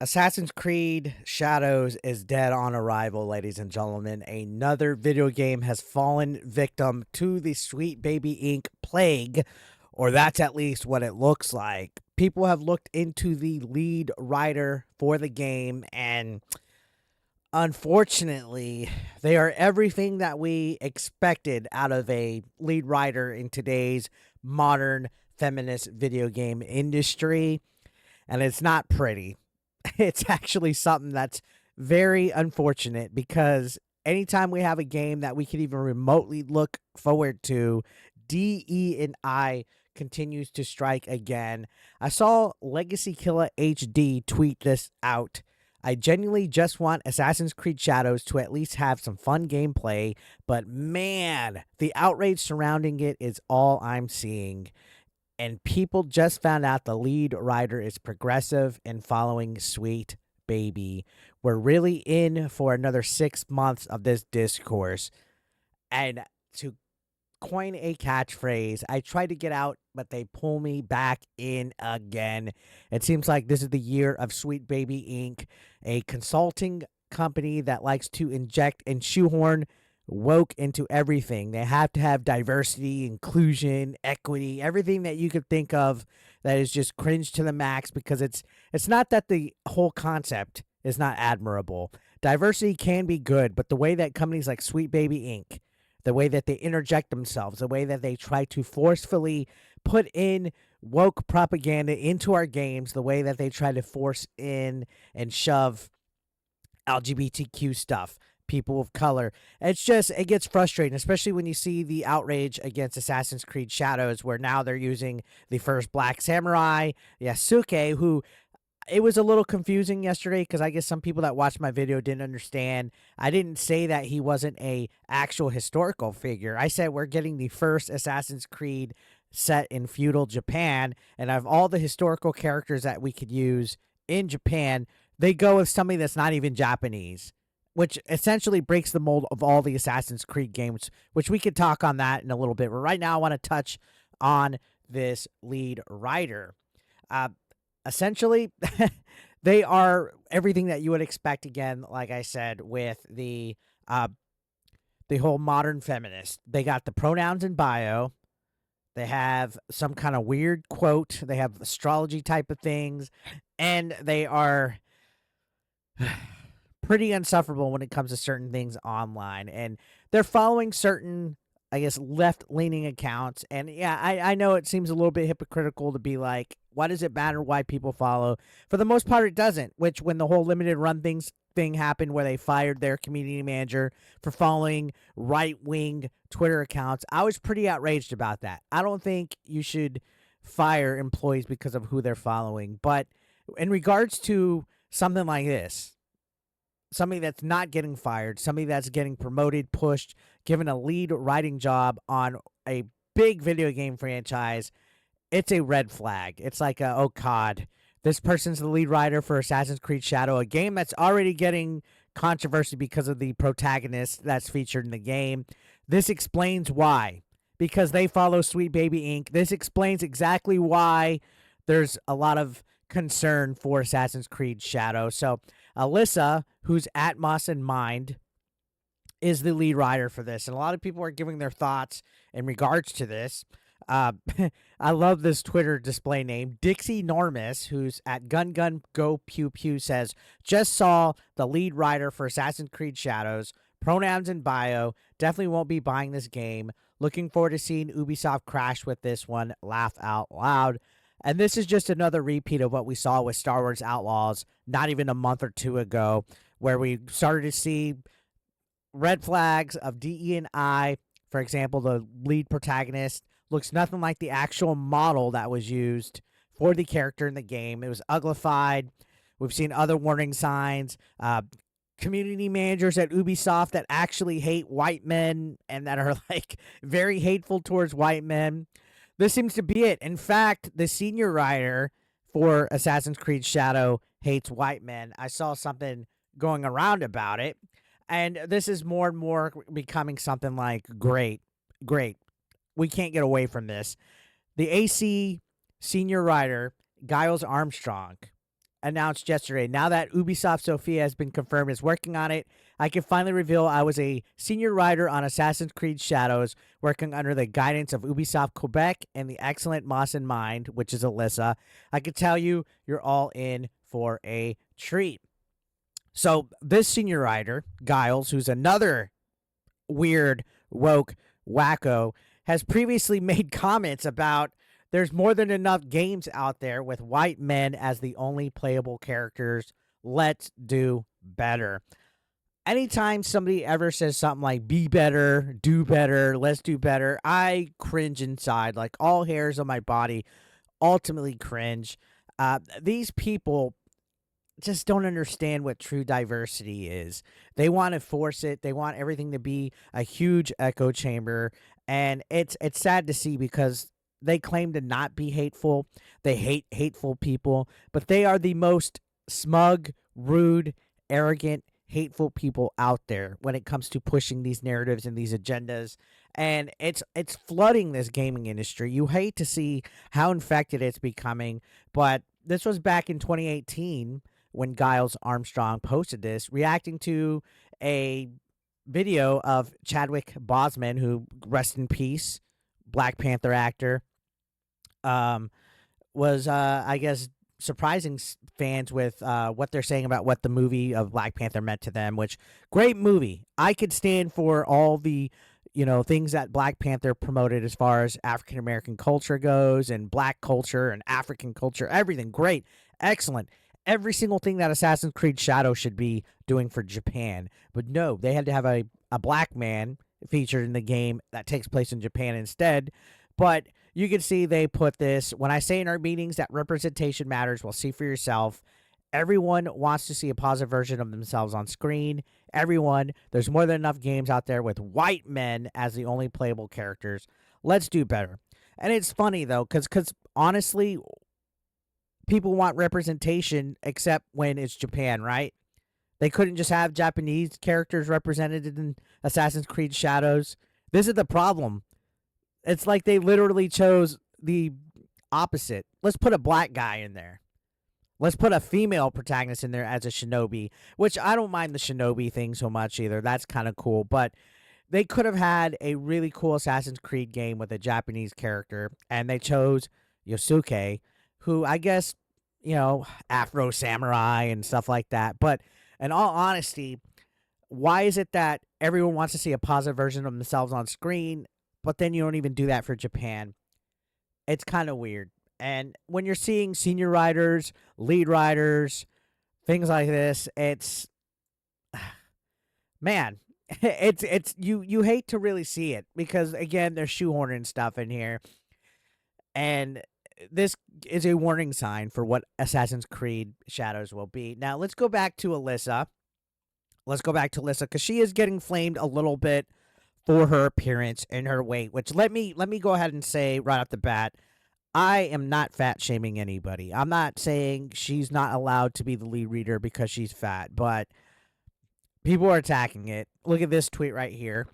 Assassin's Creed Shadows is dead on arrival, ladies and gentlemen. Another video game has fallen victim to the Sweet Baby Inc. plague, or that's at least what it looks like. People have looked into the lead writer for the game, and unfortunately, they are everything that we expected out of a lead writer in today's modern feminist video game industry, and it's not pretty. It's actually something that's very unfortunate because anytime we have a game that we can even remotely look forward to, DE and I continues to strike again. I saw Legacy Killer HD tweet this out. I genuinely just want Assassin's Creed Shadows to at least have some fun gameplay, but man, the outrage surrounding it is all I'm seeing. And people just found out the lead writer is progressive and following Sweet Baby. We're really in for another 6 months of this discourse. And to coin a catchphrase, I try to get out, but they pull me back in again. It seems like this is the year of Sweet Baby Inc., a consulting company that likes to inject and shoehorn woke into everything. They have to have diversity, inclusion, equity, everything that you could think of that is just cringe to the max because it's not that the whole concept is not admirable. Diversity can be good, but the way that companies like Sweet Baby Inc., the way that they interject themselves, the way that they try to forcefully put in woke propaganda into our games, the way that they try to force in and shove LGBTQ stuff, people of color. It gets frustrating, especially when you see the outrage against Assassin's Creed Shadows, where now they're using the first black samurai, Yasuke, who it was a little confusing yesterday because I guess some people that watched my video didn't understand. I didn't say that he wasn't a actual historical figure. I said we're getting the first Assassin's Creed set in feudal Japan, and of all the historical characters that we could use in Japan, they go with somebody that's not even Japanese, which essentially breaks the mold of all the Assassin's Creed games, which we could talk on that in a little bit. But right now, I want to touch on this lead writer. Essentially, they are everything that you would expect. Again, like I said, with the whole modern feminist, they got the pronouns in bio. They have some kind of weird quote. They have astrology type of things, and they are pretty insufferable when it comes to certain things online. And they're following certain, I guess, left leaning accounts. And yeah, I know it seems a little bit hypocritical to be like, why does it matter why people follow? For the most part, it doesn't. Which, when the whole limited run thing happened where they fired their community manager for following right wing Twitter accounts, I was pretty outraged about that. I don't think you should fire employees because of who they're following. But in regards to something like this, somebody that's not getting fired, somebody that's getting promoted, pushed, given a lead writing job on a big video game franchise, it's a red flag. It's like, oh God, this person's the lead writer for Assassin's Creed Shadow, a game that's already getting controversy because of the protagonist that's featured in the game. This explains why. Because they follow Sweet Baby Inc. This explains exactly why there's a lot of concern for Assassin's Creed Shadow. So Alyssa, who's at Moss and Mind, is the lead writer for this, and a lot of people are giving their thoughts in regards to this. Uh, I love this Twitter display name. Dixie Normus, who's at Gun Gun Go Pew Pew, says, just saw the lead writer for Assassin's Creed Shadows, pronouns in bio, definitely won't be buying this game. Looking forward to seeing Ubisoft crash with this one, laugh out loud. And this is just another repeat of what we saw with Star Wars Outlaws not even a month or two ago, where we started to see red flags of DE and I. For example, the lead protagonist looks nothing like the actual model that was used for the character in the game. It was uglified. We've seen other warning signs. Community managers at Ubisoft that actually hate white men and that are like very hateful towards white men. This seems to be it. In fact, the senior writer for Assassin's Creed Shadow hates white men. I saw something going around about it. And this is more and more becoming something like, great. We can't get away from this. The AC senior writer, Giles Armstrong, announced yesterday. Now that Ubisoft Sofia has been confirmed is working on it, I can finally reveal I was a senior writer on Assassin's Creed Shadows, working under the guidance of Ubisoft Quebec and the excellent Moss in Mind, which is Alyssa. I can tell you, you're all in for a treat. So this senior writer, Giles, who's another weird, woke, wacko, has previously made comments about there's more than enough games out there with white men as the only playable characters. Let's do better. Anytime somebody ever says something like be better, do better, let's do better, I cringe inside. Like all hairs on my body ultimately cringe. These people just don't understand what true diversity is. They want to force it. They want everything to be a huge echo chamber, and it's sad to see because they claim to not be hateful. They hate hateful people, but they are the most smug, rude, arrogant, hateful people out there when it comes to pushing these narratives and these agendas. And it's flooding this gaming industry. You hate to see how infected it's becoming, but this was back in 2018 when Giles Armstrong posted this, reacting to a video of Chadwick Boseman, who, rest in peace, Black Panther actor, was, I guess, surprising fans with what they're saying about what the movie of Black Panther meant to them, which, great movie. I could stand for all the, things that Black Panther promoted as far as African American culture goes and black culture and African culture, everything. Great. Excellent. Every single thing that Assassin's Creed Shadow should be doing for Japan. But no, they had to have a black man featured in the game that takes place in Japan instead. But you can see they put this, when I say in our meetings that representation matters, well, see for yourself. Everyone wants to see a positive version of themselves on screen. Everyone, there's more than enough games out there with white men as the only playable characters. Let's do better. And it's funny, though, because honestly, people want representation except when it's Japan, right? They couldn't just have Japanese characters represented in Assassin's Creed Shadows. This is the problem. It's like they literally chose the opposite. Let's put a black guy in there. Let's put a female protagonist in there as a shinobi, which I don't mind the shinobi thing so much either. That's kind of cool. But they could have had a really cool Assassin's Creed game with a Japanese character, and they chose Yasuke, who I guess, Afro samurai and stuff like that. But in all honesty, why is it that everyone wants to see a positive version of themselves on screen, but then you don't even do that for Japan? It's kind of weird. And when you're seeing senior writers, lead writers, things like this, it's man, it's you hate to really see it because again, they're shoehorning stuff in here. And this is a warning sign for what Assassin's Creed Shadows will be. Now, let's go back to Alyssa. Because she is getting flamed a little bit for her appearance and her weight, which let me go ahead and say right off the bat, I am not fat shaming anybody. I'm not saying she's not allowed to be the lead reader because she's fat, but people are attacking it. Look at this tweet right here.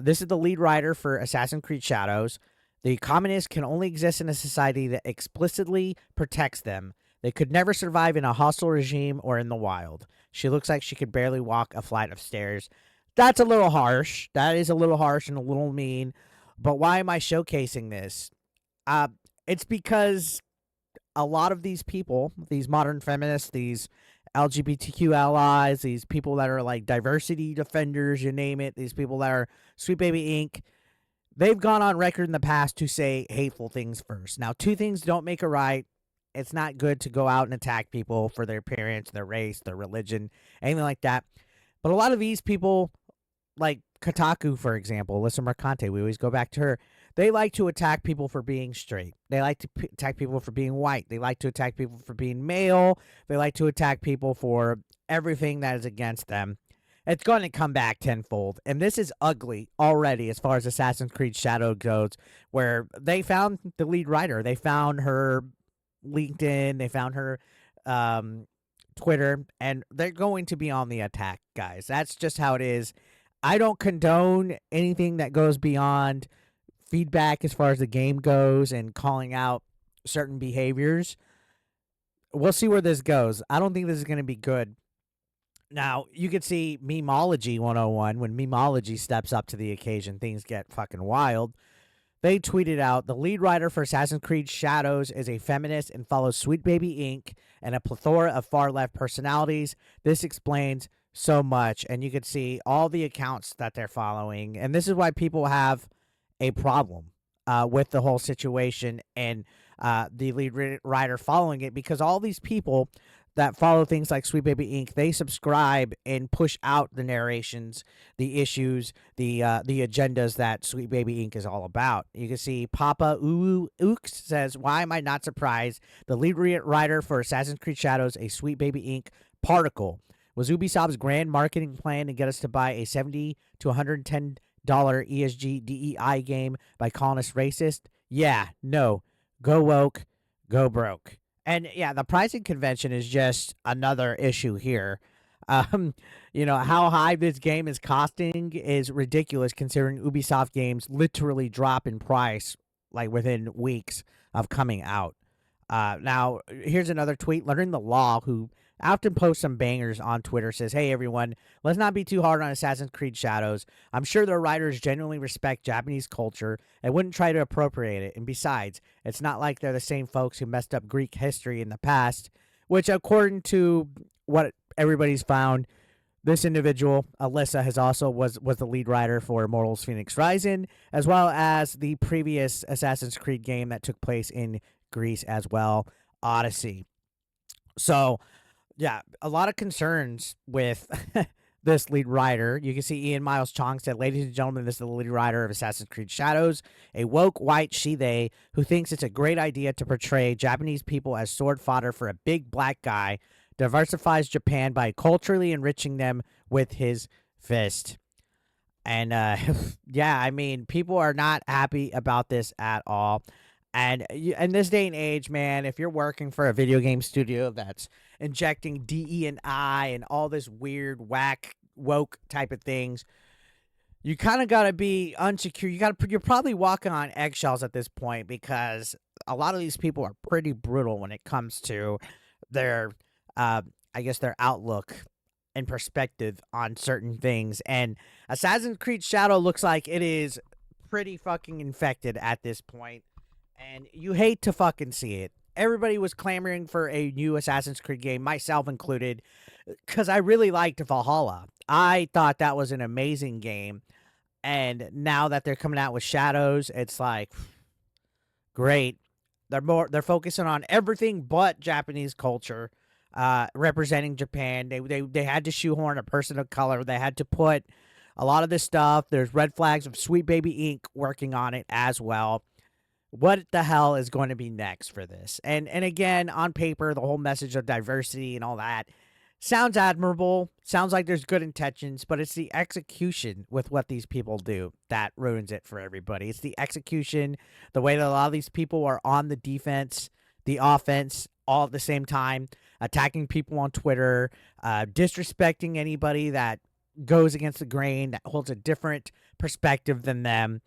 This is the lead writer for Assassin's Creed Shadows. The communists can only exist in a society that explicitly protects them. They could never survive in a hostile regime or in the wild. She looks like she could barely walk a flight of stairs. That's a little harsh. That is a little harsh and a little mean. But why am I showcasing this? It's because a lot of these people, these modern feminists, these LGBTQ allies, these people that are like diversity defenders, you name it, these people that are Sweet Baby Inc., they've gone on record in the past to say hateful things first. Now, two things don't make a right. It's not good to go out and attack people for their appearance, their race, their religion, anything like that. But a lot of these people, like Kotaku, for example, Alyssa Mercante, we always go back to her. They like to attack people for being straight. They like to attack people for being white. They like to attack people for being male. They like to attack people for everything that is against them. It's going to come back tenfold. And this is ugly already as far as Assassin's Creed Shadow goes, where they found the lead writer. They found her LinkedIn. They found her Twitter. And they're going to be on the attack, guys. That's just how it is. I don't condone anything that goes beyond feedback as far as the game goes and calling out certain behaviors. we'll see where this goes. I don't think this is going to be good. Now, you could see Memology 101. When Memology steps up to the occasion, things get fucking wild. They tweeted out, the lead writer for Assassin's Creed Shadows is a feminist and follows Sweet Baby Inc. and a plethora of far left personalities. This explains so much. And you could see all the accounts that they're following. And this is why people have a problem with the whole situation and the lead writer following it, because all these people that follow things like Sweet Baby Inc., they subscribe and push out the narrations, the issues, the agendas that Sweet Baby Inc. is all about. You can see Papa Ooks says, "Why am I not surprised? The lead writer for Assassin's Creed Shadows, a Sweet Baby Inc. particle, was Ubisoft's grand marketing plan to get us to buy a $70 to $110 ESG DEI game by calling us racist? Yeah, no, go woke, go broke." And yeah, the pricing convention is just another issue here. Um, how high this game is costing is ridiculous, considering Ubisoft games literally drop in price like within weeks of coming out. Now, here's another tweet. Learning the Law, who often posts some bangers on Twitter, says, "Hey everyone, let's not be too hard on Assassin's Creed Shadows. I'm sure their writers genuinely respect Japanese culture and wouldn't try to appropriate it. And besides, it's not like they're the same folks who messed up Greek history in the past," which, according to what everybody's found, this individual, Alyssa, has also was the lead writer for Immortals Phoenix Rising, as well as the previous Assassin's Creed game that took place in Greece as well, Odyssey. So, yeah, a lot of concerns with this lead writer. You can see Ian Miles Chong said, "Ladies and gentlemen, this is the lead writer of Assassin's Creed Shadows, a woke white she-they who thinks it's a great idea to portray Japanese people as sword fodder for a big black guy, diversifies Japan by culturally enriching them with his fist." And yeah, I mean, people are not happy about this at all. And in this day and age, man, if you're working for a video game studio that's injecting DE and I and all this weird, whack, woke type of things, you kind of got to be unsecure. You're probably walking on eggshells at this point, because a lot of these people are pretty brutal when it comes to their, I guess, their outlook and perspective on certain things. And Assassin's Creed Shadow looks like it is pretty fucking infected at this point, and you hate to fucking see it. Everybody was clamoring for a new Assassin's Creed game, myself included, because I really liked Valhalla. I thought that was an amazing game, and now that they're coming out with Shadows, it's like, great. They're focusing on everything but Japanese culture, representing Japan. They had to shoehorn a person of color. They had to put a lot of this stuff. There's red flags of Sweet Baby Inc. working on it as well. What the hell is going to be next for this? And again, on paper, the whole message of diversity and all that sounds admirable. Sounds like there's good intentions, but it's the execution with what these people do that ruins it for everybody. It's the execution, the way that a lot of these people are on the defense, the offense, all at the same time, attacking people on Twitter, disrespecting anybody that goes against the grain, that holds a different perspective than them.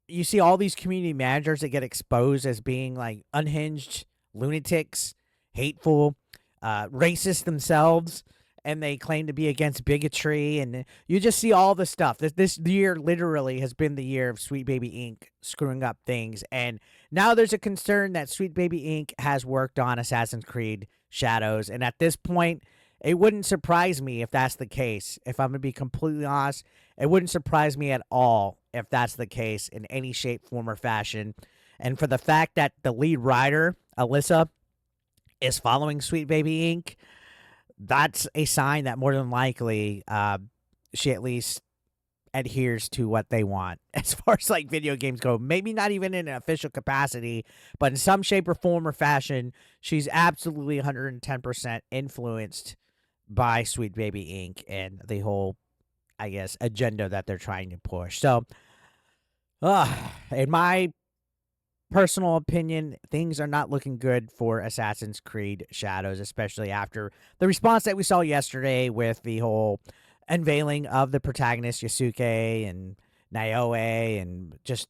You see all these community managers that get exposed as being like unhinged lunatics, hateful, racist themselves, and they claim to be against bigotry. And you just see all the stuff. This year literally has been the year of Sweet Baby Inc. screwing up things. And now there's a concern that Sweet Baby Inc. has worked on Assassin's Creed Shadows. And at this point, it wouldn't surprise me if that's the case. If I'm going to be completely honest, it wouldn't surprise me at all if that's the case in any shape, form, or fashion. And for the fact that the lead writer, Alyssa, is following Sweet Baby Inc., that's a sign that more than likely she at least adheres to what they want as far as like video games go. Maybe not even in an official capacity, but in some shape or form or fashion, she's absolutely 110% influenced by Sweet Baby Inc. and the whole, I guess, agenda that they're trying to push. So, in my personal opinion, things are not looking good for Assassin's Creed Shadows, especially after the response that we saw yesterday with the whole unveiling of the protagonist, Yasuke, and Naoe, and just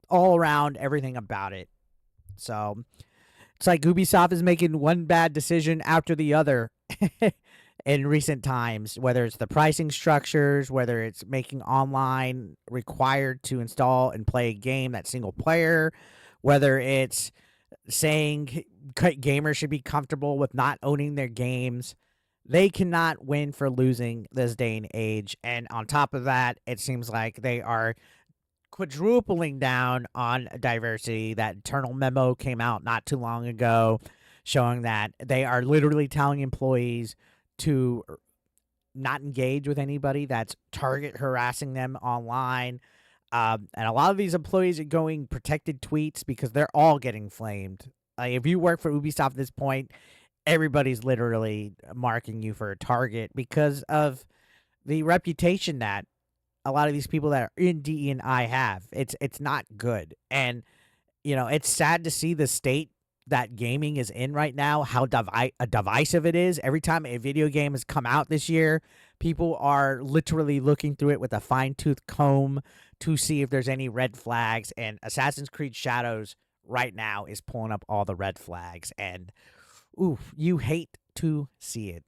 all around everything about it. So, It's like Ubisoft is making one bad decision after the other in recent times, whether it's the pricing structures, whether it's making online required to install and play a game that's single player, whether it's saying gamers should be comfortable with not owning their games. They cannot win for losing this day and age. And on top of that, it seems like they are quadrupling down on diversity. That internal memo came out not too long ago showing that they are literally telling employees to not engage with anybody that's target harassing them online. And a lot of these employees are going protected tweets because they're all getting flamed. If you work for Ubisoft at this point, everybody's literally marking you for a target because of the reputation that a lot of these people that are in DE&I have. It's not good. And it's sad to see the state that gaming is in right now, how divisive it is. Every time a video game has come out this year, people are literally looking through it with a fine-tooth comb to see if there's any red flags. And Assassin's Creed Shadows right now is pulling up all the red flags. And, ooh, you hate to see it.